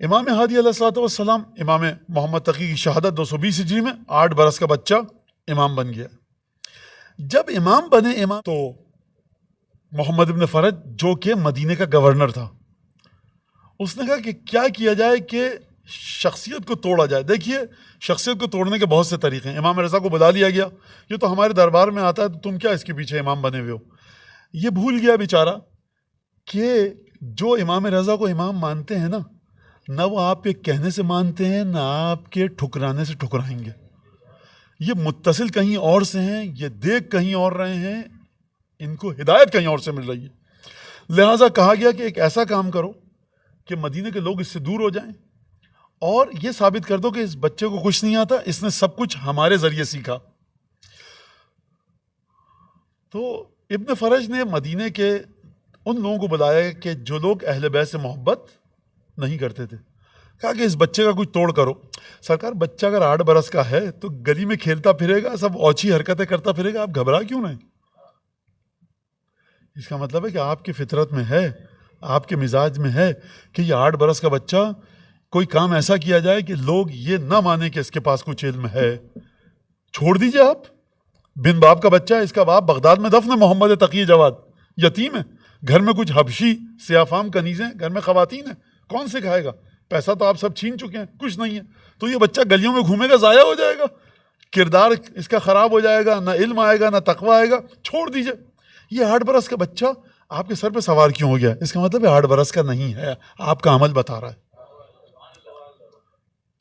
امام ہادی علیہ الصلوۃ والسلام، امام محمد تقی کی شہادت 220 ہجری میں، 8 برس کا بچہ امام بن گیا۔ جب امام بنے امام تو محمد ابن فرج جو کہ مدینے کا گورنر تھا، اس نے کہا کہ کیا کیا جائے کہ شخصیت کو توڑا جائے۔ دیکھیے شخصیت کو توڑنے کے بہت سے طریقے ہیں۔ امام رضا کو بلا لیا گیا، یہ تو ہمارے دربار میں آتا ہے تو تم کیا اس کے پیچھے امام بنے ہوئے ہو۔ یہ بھول گیا بیچارہ کہ جو امام رضا کو امام مانتے ہیں نا، نہ وہ آپ کے کہنے سے مانتے ہیں، نہ آپ کے ٹھکرانے سے ٹھکرائیں گے۔ یہ متصل کہیں اور سے ہیں، یہ دیکھ کہیں اور رہے ہیں، ان کو ہدایت کہیں اور سے مل رہی ہے۔ لہٰذا کہا گیا کہ ایک ایسا کام کرو کہ مدینے کے لوگ اس سے دور ہو جائیں، اور یہ ثابت کر دو کہ اس بچے کو کچھ نہیں آتا، اس نے سب کچھ ہمارے ذریعے سیکھا۔ تو ابن فرج نے مدینے کے ان لوگوں کو بلایا کہ جو لوگ اہل بیت سے محبت نہیں کرتے تھے، کہا کہ اس بچے کا کچھ توڑ کرو۔ سرکار بچہ اگر 8 برس کا ہے تو گلی میں کھیلتا پھرے گا، سب اوچھی حرکتیں کرتا پھرے گا، آپ گھبرا کیوں نہیں؟ اس کا مطلب ہے کہ آپ کی فطرت میں ہے، آپ کے مزاج میں ہے کہ یہ 8 برس کا بچہ کوئی کام ایسا کیا جائے کہ لوگ یہ نہ مانیں کہ اس کے پاس کچھ علم ہے۔ چھوڑ دیجئے آپ، بن باپ کا بچہ ہے، اس کا باپ بغداد میں دفن ہے، محمد تقی جواد، یتیم ہے، گھر میں کچھ حبشی سیافام کنیزیں، گھر میں خواتین ہیں، کون سکھائے گا؟ پیسہ تو آپ سب چھین چکے ہیں، کچھ نہیں ہے، تو یہ بچہ گلیوں میں گھومے گا، ضائع ہو جائے گا، کردار اس کا خراب ہو جائے گا، نہ علم آئے گا نہ تقوی آئے گا، چھوڑ دیجئے۔ یہ 8 برس کا بچہ آپ کے سر پہ سوار کیوں ہو گیا؟ اس کا مطلب 8 برس کا نہیں ہے، آپ کا عمل بتا رہا ہے۔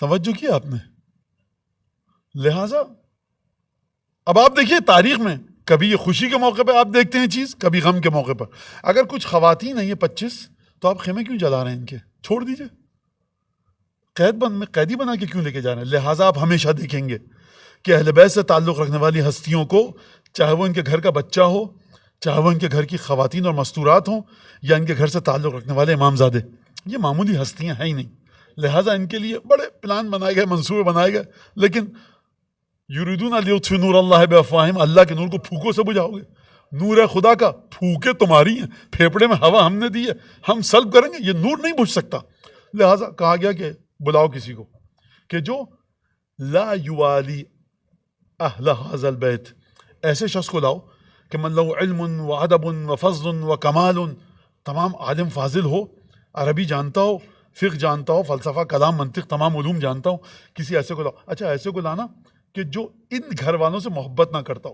توجہ کی آپ نے؟ لہٰذا اب آپ دیکھیے تاریخ میں کبھی یہ خوشی کے موقع پہ آپ دیکھتے ہیں چیز، کبھی غم کے موقع پر۔ اگر کچھ خواتین ہیں یہ 25، تو آپ خیمے کیوں جلا رہے ہیں ان کے؟ چھوڑ دیجئے، قیدی بنا کے کیوں لے کے جا رہے ہیں؟ لہٰذا آپ ہمیشہ دیکھیں گے کہ اہل بیت سے تعلق رکھنے والی ہستیوں کو، چاہے وہ ان کے گھر کا بچہ ہو، چاہے وہ ان کے گھر کی خواتین اور مستورات ہوں، یا ان کے گھر سے تعلق رکھنے والے امامزادے، یہ معمولی ہستیاں ہیں ہی نہیں۔ لہٰذا ان کے لیے بڑے پلان بنائے گئے، منصوبے بنائے گئے، لیکن یریدون لیطفئوا نور اللہ بافواہہم، اللہ کے نور کو پھوکوں سے بجھاؤ گے؟ نور ہے خدا کا، پھوکیں تمہاری ہیں، پھیپڑے میں ہوا ہم نے دی ہے، ہم سلب کریں گے، یہ نور نہیں بجھ سکتا۔ لہٰذا کہا گیا کہ بلاؤ کسی کو کہ جو لا یوالی اہل ھذا البیت، ایسے شخص کو لاؤ کہ من لہ علم و ادب و فضل و کمال، تمام عالم فاضل ہو، عربی جانتا ہو، فقہ جانتا ہو، فلسفہ کلام منطق تمام علوم جانتا ہو، کسی ایسے کو لاؤ۔ اچھا ایسے کو لانا کہ جو ان گھر والوں سے محبت نہ کرتا ہو۔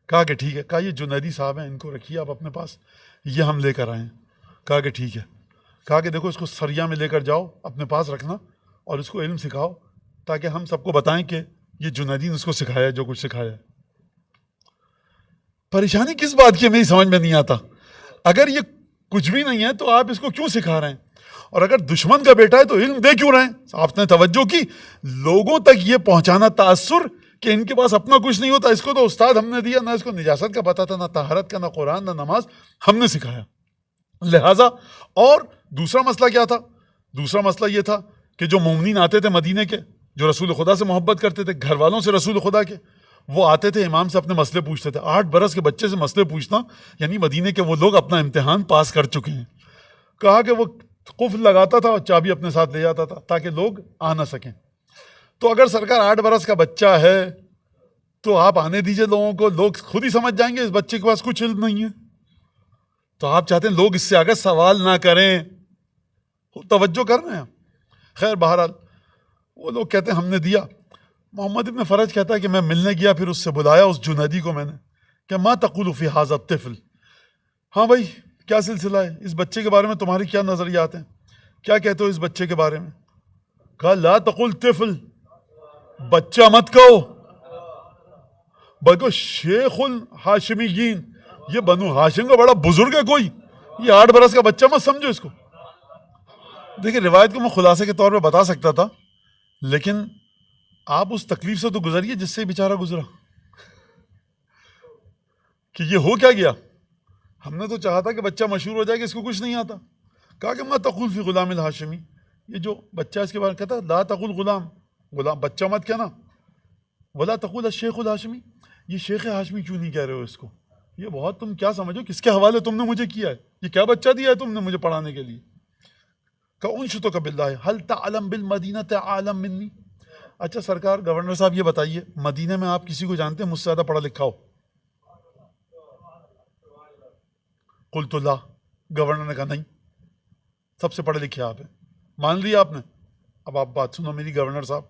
کہا کہ ٹھیک ہے، کہا یہ جنیدی صاحب ہیں، ان کو رکھیے آپ اپنے پاس، یہ ہم لے کر آئے ہیں۔ کہا کہ ٹھیک ہے، کہا کہ دیکھو اس کو سریا میں لے کر جاؤ، اپنے پاس رکھنا، اور اس کو علم سکھاؤ تاکہ ہم سب کو بتائیں کہ یہ جنیدی نے اس کو سکھایا ہے جو کچھ سکھایا ہے۔ پریشانی کس بات کی ہے میری سمجھ میں نہیں آتا۔ اگر یہ کچھ بھی نہیں ہے تو آپ اس کو کیوں سکھا رہے ہیں؟ اور اگر دشمن کا بیٹا ہے تو علم دے کیوں رہے ہیں؟ آپ نے توجہ کی؟ لوگوں تک یہ پہنچانا تاثر کہ ان کے پاس اپنا کچھ نہیں ہوتا، اس کو تو استاد ہم نے دیا، نہ اس کو نجاست کا پتہ تھا، نہ طہارت کا، نہ قرآن، نہ نماز، ہم نے سکھایا۔ لہٰذا اور دوسرا مسئلہ کیا تھا؟ دوسرا مسئلہ یہ تھا کہ جو مومنین آتے تھے مدینے کے، جو رسول خدا سے محبت کرتے تھے، گھر والوں سے رسول خدا کے، وہ آتے تھے امام سے اپنے مسئلے پوچھتے تھے۔ 8 برس کے بچے سے مسئلے پوچھنا یعنی مدینے کے وہ لوگ اپنا امتحان پاس کر چکے ہیں۔ کہا کہ وہ قفل لگاتا تھا اور چابی اپنے ساتھ لے جاتا تھا تاکہ لوگ آ نہ سکیں۔ تو اگر سرکار 8 برس کا بچہ ہے تو آپ آنے دیجئے لوگوں کو، لوگ خود ہی سمجھ جائیں گے اس بچے کے پاس کچھ علم نہیں ہے۔ تو آپ چاہتے ہیں لوگ اس سے آگے سوال نہ کریں، توجہ کر رہے ہیں؟ خیر بہرحال وہ لوگ کہتے ہیں ہم نے دیا۔ محمد ابن فرج کہتا ہے کہ میں ملنے گیا، پھر اس سے بلایا اس جنیدی کو میں نے کہ ما تقول فی ھذا الطفل، ہاں بھائی کیا سلسلہ ہے، اس بچے کے بارے میں تمہارے کیا نظریات ہیں، کیا کہتے ہو اس بچے کے بارے میں؟ کہا لا تقل طفل، بچہ مت کہو، بلکہ شیخ الہاشمیین، یہ بنو ہاشم کا بڑا بزرگ ہے کوئی، یہ 8 برس کا بچہ مت سمجھو اس کو۔ دیکھیں روایت کو میں خلاصے کے طور پہ بتا سکتا تھا، لیکن آپ اس تکلیف سے تو گزریے جس سے بیچارہ گزرا، کہ یہ ہو کیا گیا۔ ہم نے تو چاہا تھا کہ بچہ مشہور ہو جائے کہ اس کو کچھ نہیں آتا۔ کہا کہ ما تقول فی غلام الہاشمی، یہ جو بچہ اس کے بارے میں کہتا لا تقول غلام، غلام بچہ مت کہنا، ولا تقول الشیخ الہاشمی، یہ شیخ ہاشمی کیوں نہیں کہہ رہے ہو اس کو، یہ بہت تم کیا سمجھو کس کے حوالے تم نے مجھے کیا ہے, یہ کیا بچہ دیا ہے تم نے مجھے پڑھانے کے لیے. انشتک باللہ حل تعلم بالمدینہ عالم منی. اچھا سرکار گورنر صاحب یہ بتائیے, مدینہ میں آپ کسی کو جانتے ہیں مجھ سے زیادہ پڑھا لکھا ہو؟ قلت لا. گورنر نے کہا نہیں, سب سے پڑھے لکھے آپ ہیں. مان لیا آپ نے؟ اب آپ بات سنو میری گورنر صاحب.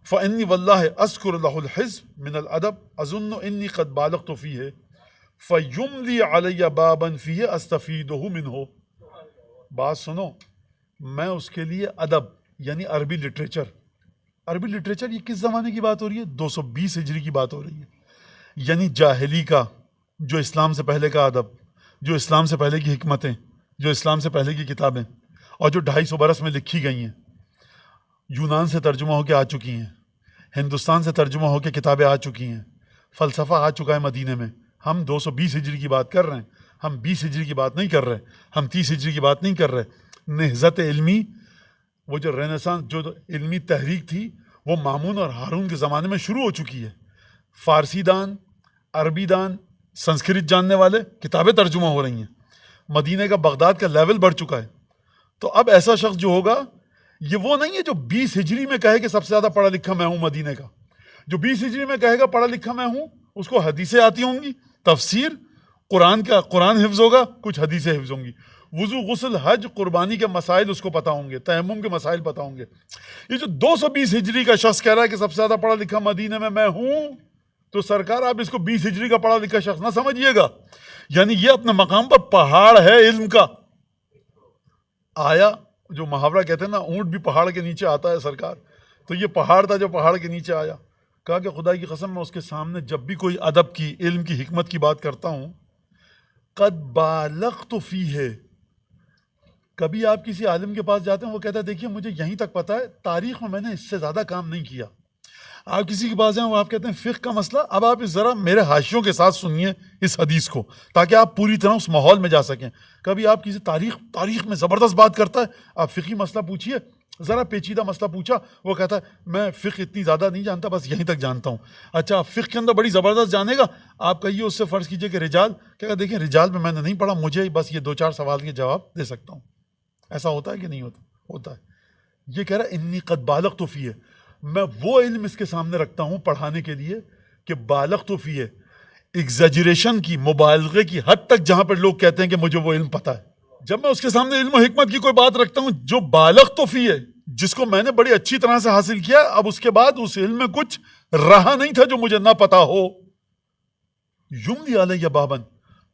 فإنی واللہ اذکر لہ الحزب من الادب اظن انی قد بالغت فیہ فیملی علی بابا فیہ استفیدہ منہ. بات سنو, میں اس کے لیے ادب یعنی عربی لٹریچر, عربی لٹریچر یہ کس زمانے کی بات ہو رہی ہے؟ 220 ہجری کی بات ہو رہی ہے. یعنی جاہلی کا, جو اسلام سے پہلے کا ادب, جو اسلام سے پہلے کی حکمتیں, جو اسلام سے پہلے کی کتابیں, اور جو 250 برس میں لکھی گئی ہیں, یونان سے ترجمہ ہو کے آ چکی ہیں, ہندوستان سے ترجمہ ہو کے کتابیں آ چکی ہیں, فلسفہ آ چکا ہے مدینے میں. ہم 220 ہجری کی بات کر رہے ہیں, ہم 20 ہجری کی بات نہیں کر رہے, ہم 30 ہجری کی بات نہیں کر رہے. نہضت علمی, وہ جو رینیسانس, جو علمی تحریک تھی, وہ مامون اور ہارون کے زمانے میں شروع ہو چکی ہے. فارسی دان, عربی دان, سنسکرت جاننے والے, کتابیں ترجمہ ہو رہی ہیں. مدینہ کا, بغداد کا لیول بڑھ چکا ہے. تو اب ایسا شخص جو ہوگا, یہ وہ نہیں ہے جو 20 ہجری میں کہے کہ سب سے زیادہ پڑھا لکھا میں ہوں مدینہ کا. جو 20 ہجری میں کہے گا پڑھا لکھا میں ہوں, اس کو حدیثیں آتی ہوں گی, تفسیر, قرآن حفظ ہوگا, کچھ حدیثیں حفظ ہوں گی, وضو, غسل, حج, قربانی کے مسائل اس کو پتہ ہوں گے, تیمم کے مسائل پتہ ہوں گے. یہ جو 220 ہجری کا شخص کہہ رہا ہے کہ سب سے زیادہ پڑھا لکھا مدینہ میں ہوں, تو سرکار آپ اس کو 20 ہجری کا پڑھا لکھا شخص نہ سمجھیے گا. یعنی یہ اپنے مقام پر پہاڑ ہے علم کا. آیا جو محاورہ کہتے ہیں نا, اونٹ بھی پہاڑ کے نیچے آتا ہے سرکار, تو یہ پہاڑ تھا جو پہاڑ کے نیچے آیا. کہا کہ خدا کی قسم میں اس کے سامنے جب بھی کوئی ادب کی, علم کی, حکمت کی بات کرتا ہوں, قد بالغت فیہ. کبھی آپ کسی عالم کے پاس جاتے ہیں, وہ کہتا ہے دیکھیے مجھے یہیں تک پتہ ہے, تاریخ میں نے اس سے زیادہ کام نہیں کیا. آپ کسی کے پاس جائیں, وہ آپ کہتے ہیں فقہ کا مسئلہ. اب آپ ذرا میرے حاشیوں کے ساتھ سنیے اس حدیث کو, تاکہ آپ پوری طرح اس ماحول میں جا سکیں. کبھی آپ کسی تاریخ میں زبردست بات کرتا ہے, آپ فقہی مسئلہ پوچھیے, ذرا پیچیدہ مسئلہ پوچھا, وہ کہتا ہے میں فقہ اتنی زیادہ نہیں جانتا, بس یہیں تک جانتا ہوں. اچھا فقہ کے اندر بڑی زبردست جانے گا, آپ کہیے اس سے فرض کیجئے کہ رجال, کہا دیکھیں رجال میں نے نہیں پڑھا, مجھے بس یہ 2-4 سوال کے جواب دے سکتا ہوں. ایسا ہوتا ہے کہ نہیں ہوتا؟ ہوتا ہے. یہ کہہ رہا ہے انی قد بالغت فیہ, میں وہ علم اس کے سامنے رکھتا ہوں پڑھانے کے لیے کہ بالغت فیہ, ایگزیجریشن کی, مبالغے کی حد تک جہاں پر لوگ کہتے ہیں کہ مجھے وہ علم پتہ ہے. جب میں اس کے سامنے علم و حکمت کی کوئی بات رکھتا ہوں جو بالغت فیہ, جس کو میں نے بڑی اچھی طرح سے حاصل کیا, اب اس کے بعد اس علم میں کچھ رہا نہیں تھا جو مجھے نہ پتا ہو, یملی علیہ بابن,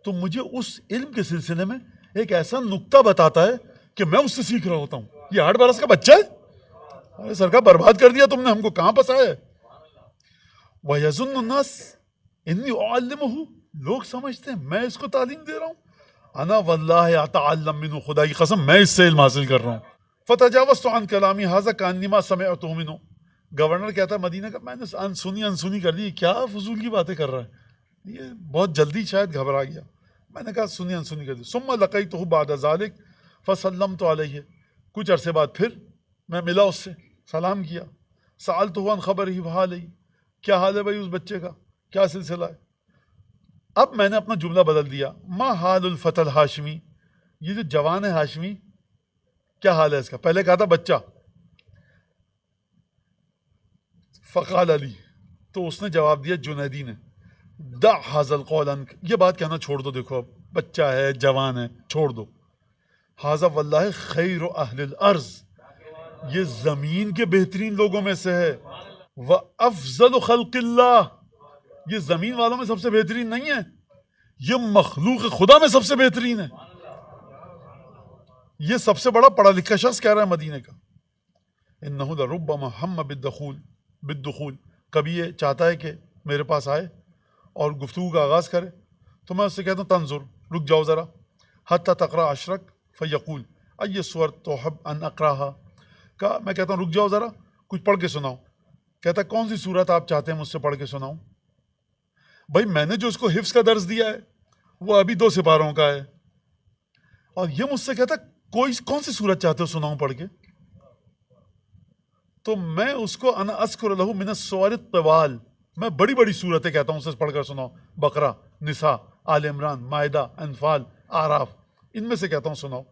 تو مجھے اس علم کے سلسلے میں ایک ایسا نقطہ بتاتا ہے کہ میں اس سے سیکھ رہا ہوتا ہوں. یہ 8 برس کا بچہ ہے, ارے سرکار برباد کر دیا تم نے, ہم کو کہاں پھنسایا ہے. وَيَظُنُّ النَّاسُ إِنِّي أُعَلِّمُهُ, لوگ سمجھتے ہیں میں اس کو تعلیم دے رہا ہوں. انا واللہ اتعلم منہ, خدا کی قسم میں اس سے علم حاصل کر رہا ہوں. فتجاوزت عن کلامی ھذا کأنی ما سمعته منہ. گورنر کہتا ہے مدینہ کا, میں نے انسنی کر لی, کیا فضول کی باتیں کر رہا ہے, یہ بہت جلدی شاید گھبرا گیا. میں نے کہا انسنی کر دی. ثم لقیتہ بعد ذلک فسلمت علیہ, کچھ عرصے بعد پھر میں ملا اس سے, سلام کیا. سألتہ عن خبرہ وحالہ, کیا حال ہے بھائی اس بچے کا, کیا سلسلہ ہے. اب میں نے اپنا جملہ بدل دیا, ما حال الفتى الہاشمی, یہ جو جوان ہے ہاشمی کیا حال ہے اس کا. پہلے کہا تھا بچہ, فقال علی, تو اس نے جواب دیا جنیدی نے, دع ھذا القول عنک, یہ بات کہنا چھوڑ دو, دیکھو اب بچہ ہے, جوان ہے, چھوڑ دو. ھذا واللہ خیر اہل الارض, یہ زمین کے بہترین لوگوں میں سے ہے. وافضل خلق اللہ, یہ زمین والوں میں سب سے بہترین نہیں ہے, یہ مخلوق خدا میں سب سے بہترین ہے. یہ سب سے بڑا پڑھا لکھا شخص کہہ رہا ہے مدینے کا. انہ لربما ہم بالدخول, کبھی یہ چاہتا ہے کہ میرے پاس آئے اور گفتگو کا آغاز کرے, تو میں اس سے کہتا ہوں تنظر, رک جاؤ ذرا, حتی تقرأ عشرک فیقول ای سور تحب ان اقراہا. کہا, میں کہتا ہوں رک جاؤ ذرا, کچھ پڑھ کے سناؤ. کہتا کون سی صورت آپ چاہتے ہیں مجھ سے پڑھ کے سناؤں. بھائی میں نے جو اس کو حفظ کا درس دیا ہے وہ ابھی 2 سپاروں کا ہے, اور یہ مجھ سے کہتا کون سی صورت چاہتے ہو سناؤں پڑھ کے. تو میں اس کو انا اذکر لہ من السور الطوال, میں بڑی بڑی صورتیں کہتا ہوں اسے پڑھ کر سناؤ, بقرہ, نساء, آل عمران، مائدہ، انفال، اعراف، ان میں سے کہتا ہوں سناؤ.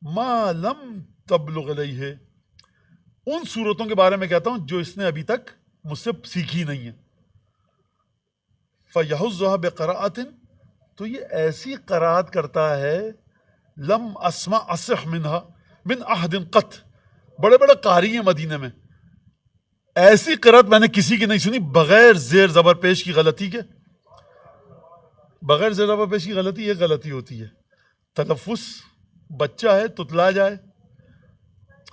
ما لم تبلغ الیہ، ان صورتوں کے بارے میں کہتا ہوں جو اس نے ابھی تک مجھ سے سیکھی نہیں ہیں. فَيَحُزُّهَا بِقِرَاءَةٍ، تو یہ ایسی قرات کرتا ہے لم اسمع اصح منها من احد قط، بڑے بڑے قاری ہیں مدینے میں، ایسی قرات میں نے کسی کی نہیں سنی بغیر زیر زبر پیش کی غلطی کے. بغیر زیر زبر پیش کی غلطی یہ غلطی ہوتی ہے، تلفظ بچہ ہے تتلا جائے،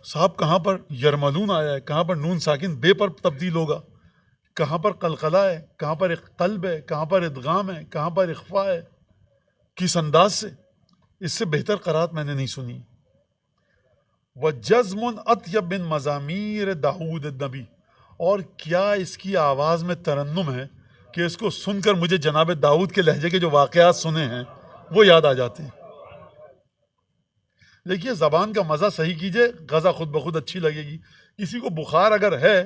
صاحب کہاں پر یرملون آیا ہے، کہاں پر نون ساکن بے پر تبدیل ہوگا، کہاں پر قلقلہ ہے، کہاں پر قلب ہے، کہاں پر ادغام ہے، کہاں پر اخفاء ہے، کس انداز سے، اس سے بہتر قرات میں نے نہیں سنی. وَجَزْمٌ أَطْيَبْ مِنْ مَزَامِيرِ داؤد النبی، اور کیا اس کی آواز میں ترنم ہے کہ اس کو سن کر مجھے جناب داؤد کے لہجے کے جو واقعات سنے ہیں وہ یاد آ جاتے ہیں. دیکھیے زبان کا مزہ صحیح کیجئے، غذا خود بخود اچھی لگے گی. کسی کو بخار اگر ہے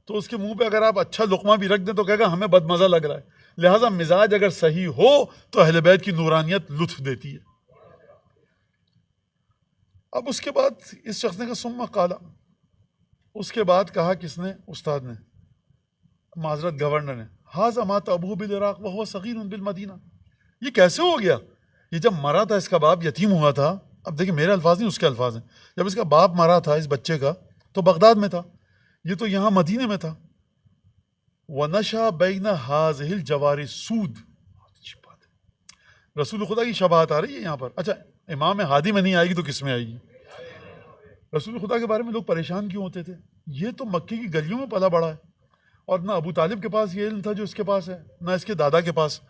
تو اس کے منہ پہ اگر آپ اچھا لقمہ بھی رکھ دیں تو کہے گا ہمیں بد مزہ لگ رہا ہے. لہٰذا مزاج اگر صحیح ہو تو اہل بیت کی نورانیت لطف دیتی ہے. اب اس کے بعد اس شخص نے کہا ثم قال، اس کے بعد کہا کس نے؟ استاد نے، معذرت گورنر نے، ھذا مات ابوہ بالعراق وہو صغیر بالمدینہ، یہ کیسے ہو گیا؟ یہ جب مرا تھا اس کا باپ یتیم ہوا تھا. اب دیکھیں میرے الفاظ نہیں اس کے الفاظ ہیں، جب اس کا باپ مرا تھا اس بچے کا تو بغداد میں تھا، یہ تو یہاں مدینے میں تھا. وَنَشَا بَيْنَ هَذِهِ الْجَوَارِ السُّودِ، اچھی بات ہے، رسول خدا کی شباہت آ رہی ہے یہاں پر. اچھا امام ہادی میں نہیں آئے گی تو کس میں آئے گی؟ رسول خدا کے بارے میں لوگ پریشان کیوں ہوتے تھے؟ یہ تو مکے کی گلیوں میں پلا بڑا ہے، اور نہ ابو طالب کے پاس یہ علم تھا جو اس کے پاس ہے، نہ اس کے دادا کے پاس.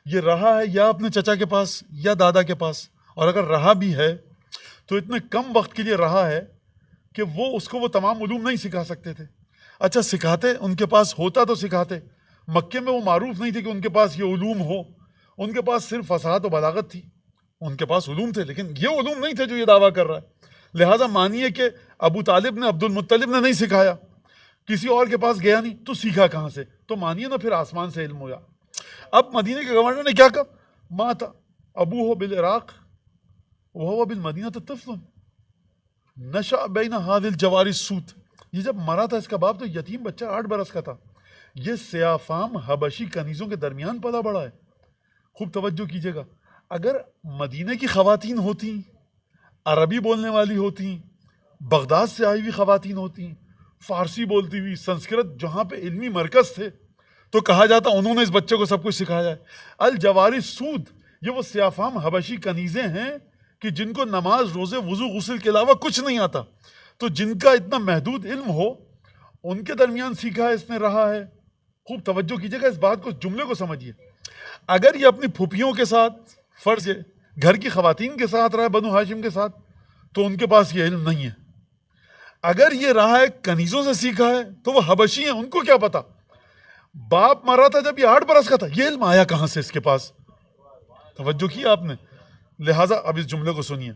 یہ رہا ہے یا اپنے چچا کے پاس یا دادا کے پاس، اور اگر رہا بھی ہے تو اتنے کم وقت کے لیے رہا ہے کہ وہ اس کو وہ تمام علوم نہیں سکھا سکتے تھے. اچھا سکھاتے، ان کے پاس ہوتا تو سکھاتے. مکے میں وہ معروف نہیں تھے کہ ان کے پاس یہ علوم ہو، ان کے پاس صرف فصاحت و بلاغت تھی. ان کے پاس علوم تھے لیکن یہ علوم نہیں تھے جو یہ دعویٰ کر رہا ہے. لہٰذا مانیے کہ ابو طالب نے، عبد المطلب نے نہیں سکھایا، کسی اور کے پاس گیا نہیں تو سیکھا کہاں سے؟ تو مانیے نا پھر آسمان سے علم ہوا. اب مدینے کے گورنر نے کیا کہا؟ مات ابوہ بالعراق وہو بالمدینہ طفل نشأ بین ھذی الجوار السود، یہ جب مرا تھا اس کا باپ تو یتیم بچہ 8 برس کا تھا. یہ سیاہ فام حبشی کنیزوں کے درمیان پلا بڑا ہے. خوب توجہ کیجیے گا، اگر مدینے کی خواتین ہوتی، عربی بولنے والی ہوتی، بغداد سے آئی ہوئی خواتین ہوتی، فارسی بولتی ہوئی، سنسکرت جہاں پہ علمی مرکز تھے، تو کہا جاتا انہوں نے اس بچے کو سب کچھ سکھایا ہے. الجوار السود، یہ وہ سیاہ فام حبشی کنیزیں ہیں کہ جن کو نماز، روزے، وضو، غسل کے علاوہ کچھ نہیں آتا، تو جن کا اتنا محدود علم ہو ان کے درمیان سیکھا ہے اس نے، رہا ہے. خوب توجہ کیجیے گا، اس بات کو، جملے کو سمجھیے. اگر یہ اپنی پھوپھیوں کے ساتھ، فرض ہے گھر کی خواتین کے ساتھ رہا ہے، بنو ہاشم کے ساتھ، تو ان کے پاس یہ علم نہیں ہے. اگر یہ رہا ہے کنیزوں سے سیکھا ہے تو وہ حبشی ہیں، ان کو کیا پتا؟ باپ مرا تھا جب یہ 8 برس کا تھا، یہ علم آیا کہاں سے اس کے پاس؟ توجہ کی آپ نے؟ لہٰذا اب اس جملے کو سنیے.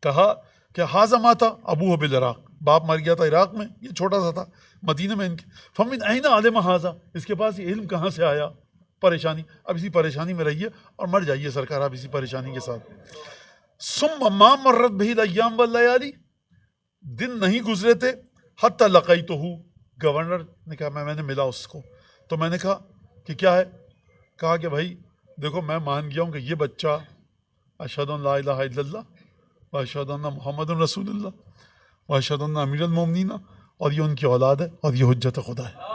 کہا کہ ھذا مات ابوہ بالعراق، باپ مر گیا تھا عراق میں، یہ چھوٹا سا تھا، مدینہ میں ان کے. فمن این علم ھذا، اس کے پاس یہ علم کہاں سے آیا؟ پریشانی. اب اسی پریشانی میں رہیے اور مر جائیے سرکار آپ اسی پریشانی کے ساتھ. ثم ما مرت بہ الایام واللیالی، دن نہیں گزرے تھے، حتی لقیتہ، گورنر نے کہا میں نے ملا اس کو، تو میں نے کہا کہ کیا ہے؟ کہا کہ بھائی دیکھو میں مان گیا ہوں کہ یہ بچہ اشہد ان لا الہ الا اللہ واشہد ان محمد رسول اللہ واشہد ان امیر المومنین، اور یہ ان کی اولاد ہے اور یہ حجت خدا ہے.